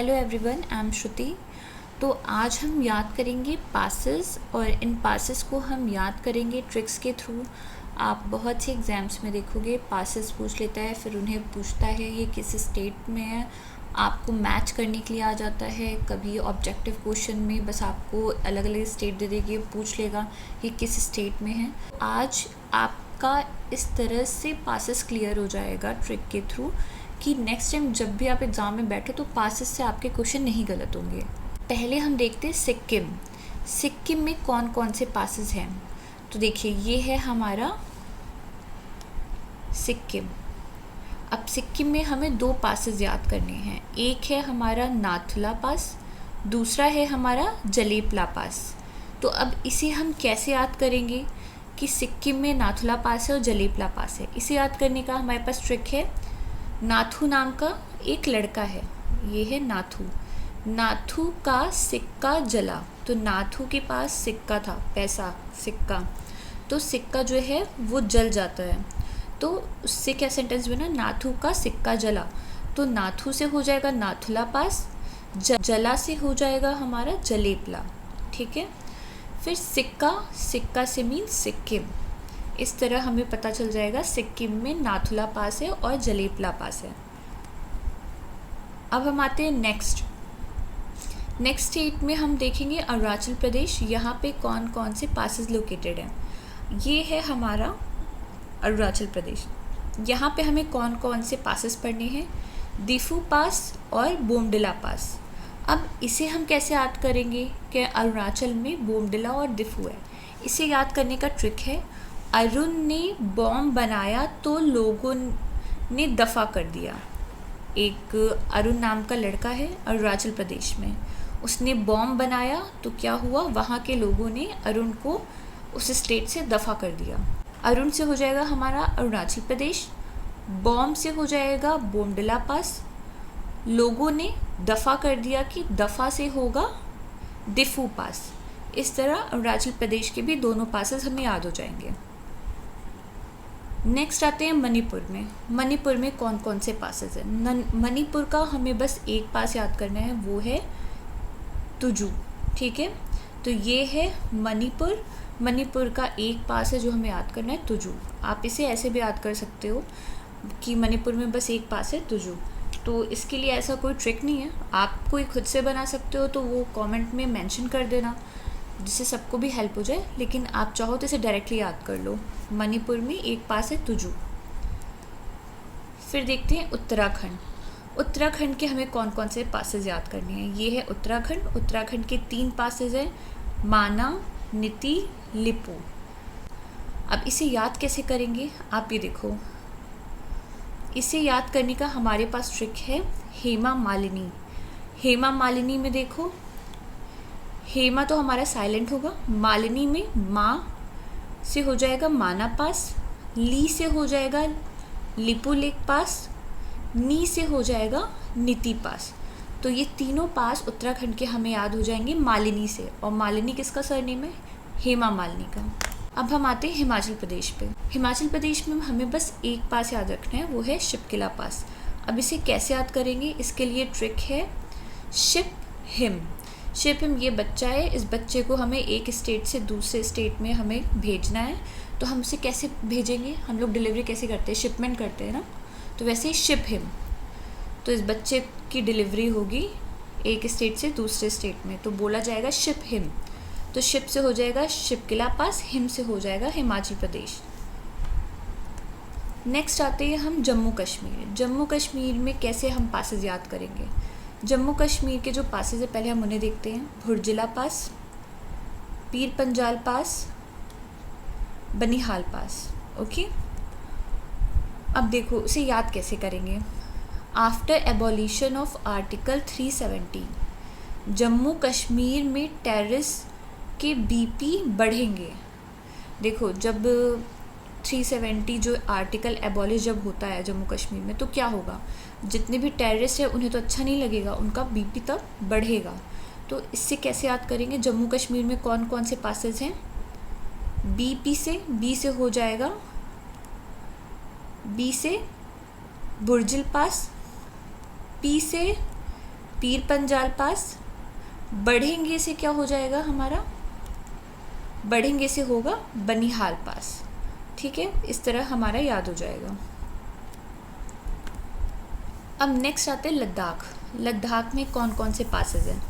Hello everyone, I am श्रुति। तो आज हम याद करेंगे पासेस, और इन पासेस को हम याद करेंगे ट्रिक्स के थ्रू। आप बहुत से एग्ज़ाम्स में देखोगे पासेस पूछ लेता है, फिर उन्हें पूछता है ये किस स्टेट में है, आपको मैच करने के लिए आ जाता है। कभी ऑब्जेक्टिव क्वेश्चन में बस आपको अलग अलग स्टेट दे देगी, पूछ लेगा ये किस स्टेट में है। आज आपका इस तरह से पासेस क्लियर हो जाएगा ट्रिक के थ्रू कि नेक्स्ट टाइम जब भी आप एग्ज़ाम में बैठे तो पासेस से आपके क्वेश्चन नहीं गलत होंगे। पहले हम देखते हैं सिक्किम में कौन कौन से पासेस हैं। तो देखिए, ये है हमारा सिक्किम। अब सिक्किम में हमें दो पासेस याद करने हैं। एक है हमारा नाथुला पास, दूसरा है हमारा जलेपला पास। तो अब इसे हम कैसे याद करेंगे कि सिक्किम में नाथुला पास है और जलेपला पास है। इसे याद करने का हमारे पास ट्रिक है। नाथू नाम का एक लड़का है, ये है नाथू। नाथू का सिक्का जला, तो नाथू के पास सिक्का था, पैसा सिक्का, तो सिक्का जो है वो जल जाता है। तो उससे क्या सेंटेंस बना, नाथू का सिक्का जला। तो नाथू से हो जाएगा नाथुला पास, जला से हो जाएगा हमारा जलेपला। ठीक है, फिर सिक्का से मीन सिक्किम। इस तरह हमें पता चल जाएगा सिक्किम में नाथुला पास है और जलेपला पास है। अब हम आते हैं नेक्स्ट स्टेट में। हम देखेंगे अरुणाचल प्रदेश। यहाँ पे कौन कौन से पासेस लोकेटेड हैं। ये है हमारा अरुणाचल प्रदेश। यहाँ पे हमें कौन कौन से पासेस पढ़ने हैं, दिफू पास और बोमडिला पास। अब इसे हम कैसे याद करेंगे कि अरुणाचल में बोमडिला और दिफू है। इसे याद करने का ट्रिक है, अरुण ने बॉम्ब बनाया तो लोगों ने दफ़ा कर दिया। एक अरुण नाम का लड़का है अरुणाचल प्रदेश में, उसने बॉम्ब बनाया तो क्या हुआ, वहाँ के लोगों ने अरुण को उस स्टेट से दफ़ा कर दिया। अरुण से हो जाएगा हमारा अरुणाचल प्रदेश, बॉम्ब से हो जाएगा बोमडिला पास, लोगों ने दफ़ा कर दिया कि दफ़ा से होगा दिफू पास। इस तरह अरुणाचल प्रदेश के भी दोनों पासेस हमें याद हो जाएंगे। नेक्स्ट आते हैं मणिपुर में कौन कौन से पासेस हैं। मणिपुर का हमें बस एक पास याद करना है, वो है तुजू। ठीक है, तो ये है मणिपुर का एक पास है जो हमें याद करना है, तुजू। आप इसे ऐसे भी याद कर सकते हो कि मणिपुर में बस एक पास है, तुजू। तो इसके लिए ऐसा कोई ट्रिक नहीं है, आप कोई खुद से बना सकते हो तो वो कमेंट में मेंशन कर देना, जिससे सबको भी हेल्प हो जाए। लेकिन आप चाहो तो इसे डायरेक्टली याद कर लो, मणिपुर में एक पास है तुजू। फिर देखते हैं उत्तराखंड के हमें कौन कौन से पासेस याद करने हैं। ये है उत्तराखंड के 3 पासेस हैं, माना, नीति, लिपू। अब इसे याद कैसे करेंगे, आप ये देखो। इसे याद करने का हमारे पास ट्रिक है, हेमा मालिनी में देखो, हेमा तो हमारा साइलेंट होगा, मालिनी में माँ से हो जाएगा माना पास, ली से हो जाएगा लिपू लेक पास, नी से हो जाएगा नीति पास। तो ये तीनों पास उत्तराखंड के हमें याद हो जाएंगे मालिनी से, और मालिनी किसका सरनेम है, हेमा मालिनी का। अब हम आते हैं हिमाचल प्रदेश पे। हिमाचल प्रदेश में हमें बस एक पास याद रखना है, वो है शिपकिला पास। अब इसे कैसे याद करेंगे, इसके लिए ट्रिक है शिप हिम ये बच्चा है, इस बच्चे को हमें एक स्टेट से दूसरे स्टेट में हमें भेजना है। तो हम उसे कैसे भेजेंगे, हम लोग डिलीवरी कैसे करते हैं, शिपमेंट करते हैं ना, तो वैसे ही शिप हिम। तो इस बच्चे की डिलीवरी होगी एक स्टेट से दूसरे स्टेट में, तो बोला जाएगा शिप हिम। तो शिप से हो जाएगा शिपकिला पास, हिम से हो जाएगा हिमाचल प्रदेश। नेक्स्ट आते हैं हम जम्मू कश्मीर में कैसे हम पासेस याद करेंगे। जम्मू कश्मीर के जो पासेस है पहले हम उन्हें देखते हैं। भुरजिला पास, पीर पंजाल पास, बनिहाल पास। ओके, अब देखो इसे याद कैसे करेंगे। After abolition of article 370 Jammu Kashmir में टेररिस्ट के बीपी बढ़ेंगे। देखो, जब 370 जो आर्टिकल एबॉलिश जब होता है जम्मू कश्मीर में, तो क्या होगा, जितने भी टेररिस्ट हैं उन्हें तो अच्छा नहीं लगेगा, उनका बीपी तब बढ़ेगा। तो इससे कैसे याद करेंगे, जम्मू कश्मीर में कौन कौन से पासेस हैं, बी से हो जाएगा, बी से बुर्जिल पास, पी से पीर पंजाल पास। बढ़ेंगे से क्या हो जाएगा हमारा, बढ़ेंगे से होगा बनिहाल पास। ठीक है, इस तरह हमारा याद हो जाएगा। अब नेक्स्ट आते हैं लद्दाख। लद्दाख में कौन कौन से पासेस हैं।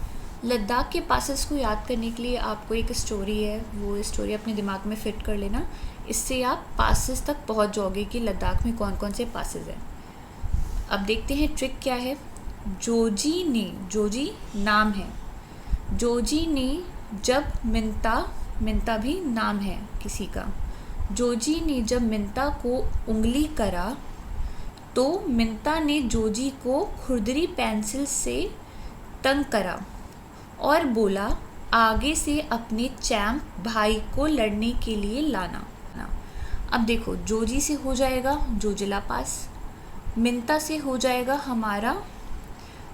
लद्दाख के पासेस को याद करने के लिए आपको एक स्टोरी है, वो स्टोरी अपने दिमाग में फिट कर लेना। इससे आप पासेस तक पहुंच जाओगे कि लद्दाख में कौन कौन से पासेस हैं। अब देखते हैं ट्रिक क्या है। जोजी ने, जोजी नाम है, जोजी ने जब मिंता भी नाम है किसी का, जोजी ने जब मिंता को उंगली करा तो मिंता ने जोजी को खुरदरी पेंसिल से तंग करा और बोला आगे से अपने चैम्प भाई को लड़ने के लिए लाना। अब देखो, जोजी से हो जाएगा जोजिला पास, मिंता से हो जाएगा हमारा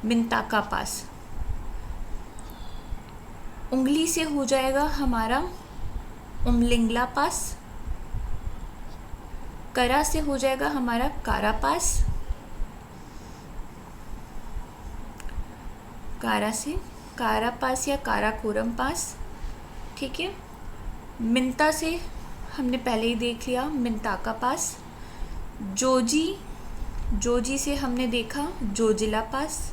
मिंताका पास, उंगली से हो जाएगा हमारा उमलिंगला पास, करा से हो जाएगा हमारा कारा पास, कारा से कारा पास या काराकोरम पास। ठीक है, मिंता से हमने पहले ही देख लिया मिंताका पास, जोजी से हमने देखा जोजिला पास,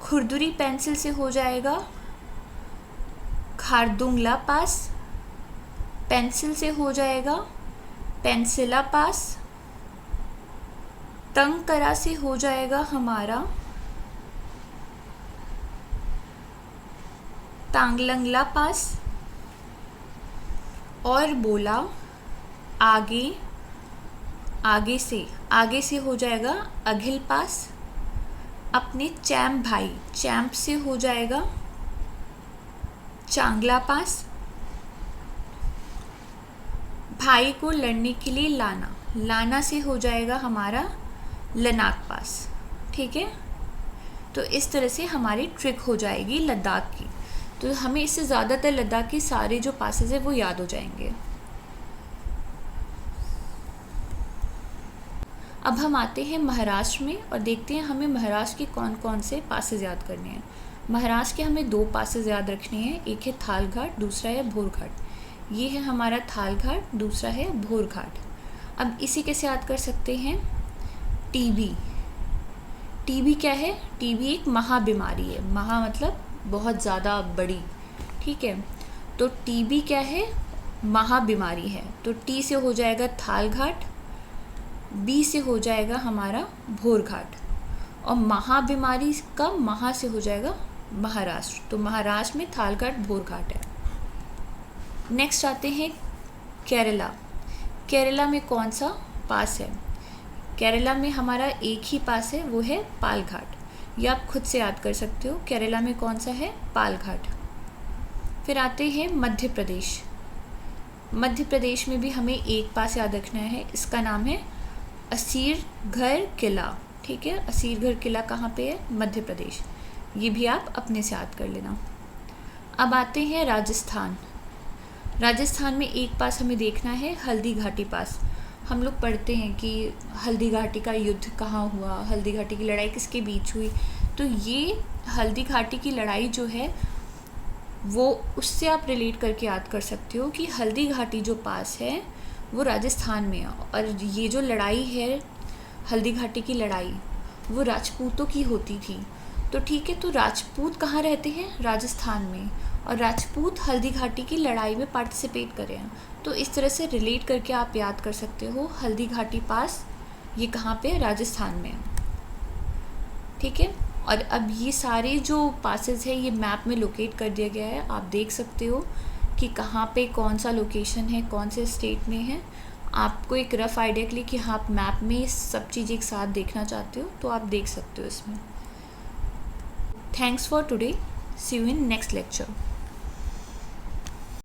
खुरदुरी पेंसिल से हो जाएगा खारदुंगला पास, पेंसिल से हो जाएगा पेंसिला पास, तंग करा से हो जाएगा हमारा तांगलंगला पास, और बोला आगे से हो जाएगा अघिल पास, अपने चैम्प भाई, चैम्प से हो जाएगा चांगला पास, भाई को लड़ने के लिए लाना से हो जाएगा हमारा लनाक पास। ठीक है, तो इस तरह से हमारी ट्रिक हो जाएगी लद्दाख की। तो हमें इससे ज़्यादातर लद्दाख की सारे जो पासेस है वो याद हो जाएंगे। अब हम आते हैं महाराष्ट्र में और देखते हैं हमें महाराष्ट्र के कौन कौन से पासेस याद करने हैं। महाराष्ट्र के हमें 2 पासेस याद रखने हैं, एक है थाल घाट, दूसरा है भोर घाट। ये है हमारा थाल घाट, दूसरा है भोर घाट। अब इसे कैसे याद कर सकते हैं। टीबी क्या है, टीबी एक महाबीमारी है, महा मतलब बहुत ज़्यादा बड़ी। ठीक है, तो टीबी क्या है, महाबीमारी है। तो टी से हो जाएगा थाल घाट, बी से हो जाएगा हमारा भोर घाट, और महाबीमारी का महा से हो जाएगा महाराष्ट्र। तो महाराष्ट्र में थाल घाट भोर घाट है। नेक्स्ट आते हैं केरला। केरला में कौन सा पास है। केरला में हमारा एक ही पास है, वो है पाल घाट। ये आप खुद से याद कर सकते हो, केरला में कौन सा है, पाल घाट। फिर आते हैं मध्य प्रदेश। मध्य प्रदेश में भी हमें एक पास याद रखना है, इसका नाम है असीरगढ़ किला। ठीक है, असीरगढ़ किला कहाँ पे है, मध्य प्रदेश। ये भी आप अपने से याद कर लेना। अब आते हैं राजस्थान। राजस्थान में एक पास हमें देखना है, हल्दी घाटी पास। हम लोग पढ़ते हैं कि हल्दी घाटी का युद्ध कहाँ हुआ, हल्दी घाटी की लड़ाई किसके बीच हुई। तो ये हल्दी घाटी की लड़ाई जो है वो उससे आप रिलेट करके याद कर सकते हो कि हल्दी घाटी जो पास है वो राजस्थान में है, और ये जो लड़ाई है हल्दी घाटी की लड़ाई वो राजपूतों की होती थी। तो ठीक है, तो राजपूत कहाँ रहते हैं, राजस्थान में, और राजपूत हल्दी घाटी की लड़ाई में पार्टिसिपेट करे हैं। तो इस तरह से रिलेट करके आप याद कर सकते हो हल्दी घाटी पास ये कहाँ पे, राजस्थान में। ठीक है, और अब ये सारे जो पासेस है ये मैप में लोकेट कर दिया गया है। आप देख सकते हो कि कहाँ पे कौन सा लोकेशन है, कौन से स्टेट में है। आपको एक रफ आइडिया के लिए कि आप मैप में सब चीज़ एक साथ देखना चाहते हो तो आप देख सकते हो इसमें। Thanks for today, see you in next lecture.